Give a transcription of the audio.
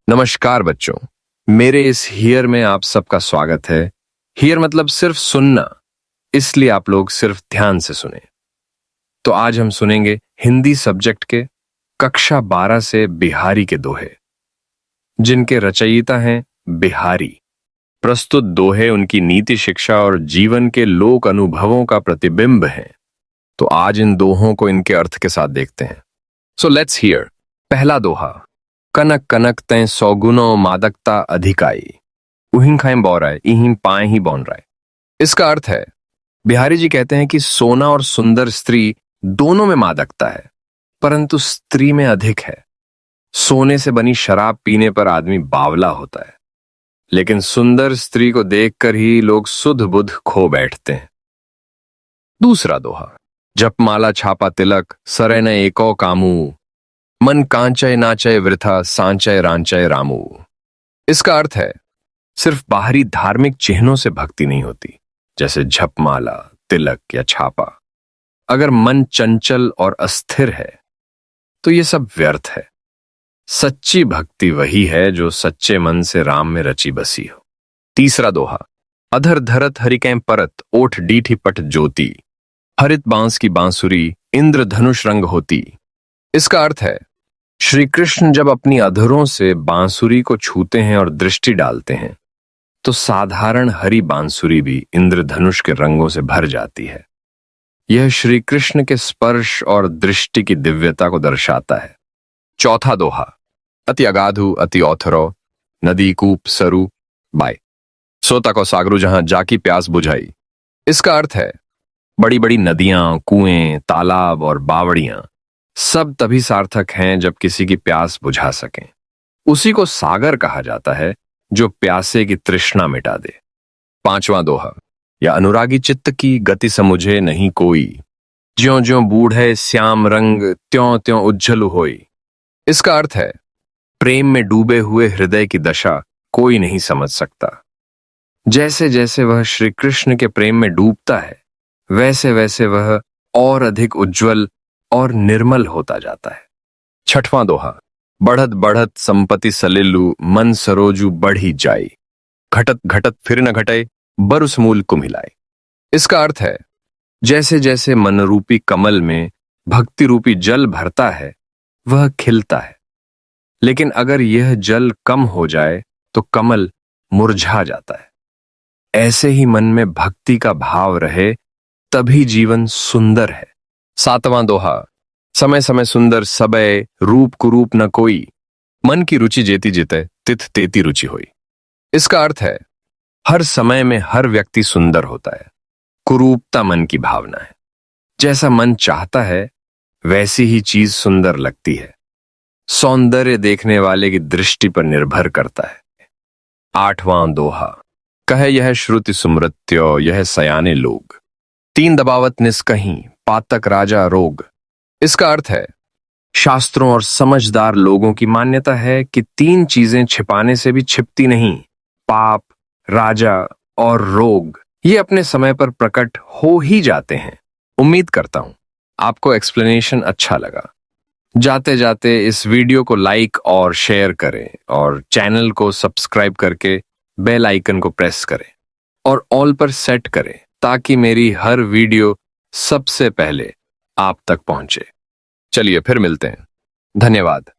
नमस्कार बच्चों। मेरे इस हियर में आप सबका स्वागत है। हियर मतलब सिर्फ सुनना, इसलिए आप लोग सिर्फ ध्यान से सुने। तो आज हम सुनेंगे हिंदी सब्जेक्ट के कक्षा 12 से बिहारी के दोहे, जिनके रचयिता हैं बिहारी। प्रस्तुत दोहे उनकी नीति शिक्षा और जीवन के लोक अनुभवों का प्रतिबिंब हैं। तो आज इन दोहों को इनके अर्थ के साथ देखते हैं। So let's hear. पहला दोहा। कनक कनक तैं सौगुनो मादकता अधिकाई, उहिं खाएं बौराय इहिं पाए ही बौन राय। इसका अर्थ है, बिहारी जी कहते हैं कि सोना और सुंदर स्त्री दोनों में मादकता है, परंतु स्त्री में अधिक है। सोने से बनी शराब पीने पर आदमी बावला होता है, लेकिन सुंदर स्त्री को देखकर ही लोग सुध बुध खो बैठते हैं। दूसरा दोहा। जपमाला छापा तिलक सरै न एको कामू, मन कांचय नाचय वृथा सांचय रांचय रामू। इसका अर्थ है, सिर्फ बाहरी धार्मिक चिन्हों से भक्ति नहीं होती, जैसे झपमाला, तिलक या छापा। अगर मन चंचल और अस्थिर है तो ये सब व्यर्थ है। सच्ची भक्ति वही है जो सच्चे मन से राम में रची बसी हो। तीसरा दोहा। अधर धरत हरिकैं परत ओठ डीठी पट ज्योति, हरित बांस की बांसुरी इंद्र धनुष रंग होती। इसका अर्थ है, श्री कृष्ण जब अपनी अधरों से बांसुरी को छूते हैं और दृष्टि डालते हैं तो साधारण हरी बांसुरी भी इंद्रधनुष के रंगों से भर जाती है। यह श्री कृष्ण के स्पर्श और दृष्टि की दिव्यता को दर्शाता है। चौथा दोहा। अति अगाधु अति औथरो, नदी कूप सरु बाय, सोता को सागरू जहां जाकी प्यास बुझाई। इसका अर्थ है, बड़ी बड़ी नदियां, कुएं, तालाब और बावड़ियां सब तभी सार्थक हैं जब किसी की प्यास बुझा सकें। उसी को सागर कहा जाता है जो प्यासे की तृष्णा मिटा दे। पांचवां दोहा। या अनुरागी चित्त की गति समुझे नहीं कोई, ज्यों ज्यों बूढ़े श्याम रंग त्यों त्यों उज्जल होई। इसका अर्थ है, प्रेम में डूबे हुए हृदय की दशा कोई नहीं समझ सकता। जैसे जैसे वह श्री कृष्ण के प्रेम में डूबता है, वैसे वैसे वह और अधिक उज्जवल और निर्मल होता जाता है। छठवां दोहा। बढ़त बढ़त संपत्ति सलिलु, मन सरोजु बढ़ी जाई, घटत घटत फिर न घटे बरुस मूल कुम्हिलाए। इसका अर्थ है, जैसे जैसे मन रूपी कमल में भक्ति रूपी जल भरता है वह खिलता है, लेकिन अगर यह जल कम हो जाए तो कमल मुरझा जाता है। ऐसे ही मन में भक्ति का भाव रहे तभी जीवन सुंदर है। सातवां दोहा। समय समय सुंदर सबय, रूप कुरूप न कोई, मन की रुचि जेती जिते तिथ तेती रुचि होई। इसका अर्थ है, हर समय में हर व्यक्ति सुंदर होता है। कुरूपता मन की भावना है। जैसा मन चाहता है वैसी ही चीज सुंदर लगती है। सौंदर्य देखने वाले की दृष्टि पर निर्भर करता है। आठवां दोहा। कहे यह श्रुति सुमृत्यो यह सयाने लोग, तीन दबावत निस्कहीं पातक राजा रोग। इसका अर्थ है, शास्त्रों और समझदार लोगों की मान्यता है कि तीन चीजें छिपाने से भी छिपती नहीं, पाप, राजा और रोग। ये अपने समय पर प्रकट हो ही जाते हैं। उम्मीद करता हूं आपको एक्सप्लेनेशन अच्छा लगा। जाते जाते इस वीडियो को लाइक और शेयर करें और चैनल को सब्सक्राइब करके बेल आइकन को प्रेस करें और ऑल पर सेट करें ताकि मेरी हर वीडियो सबसे पहले आप तक पहुंचे। चलिए फिर मिलते हैं। धन्यवाद।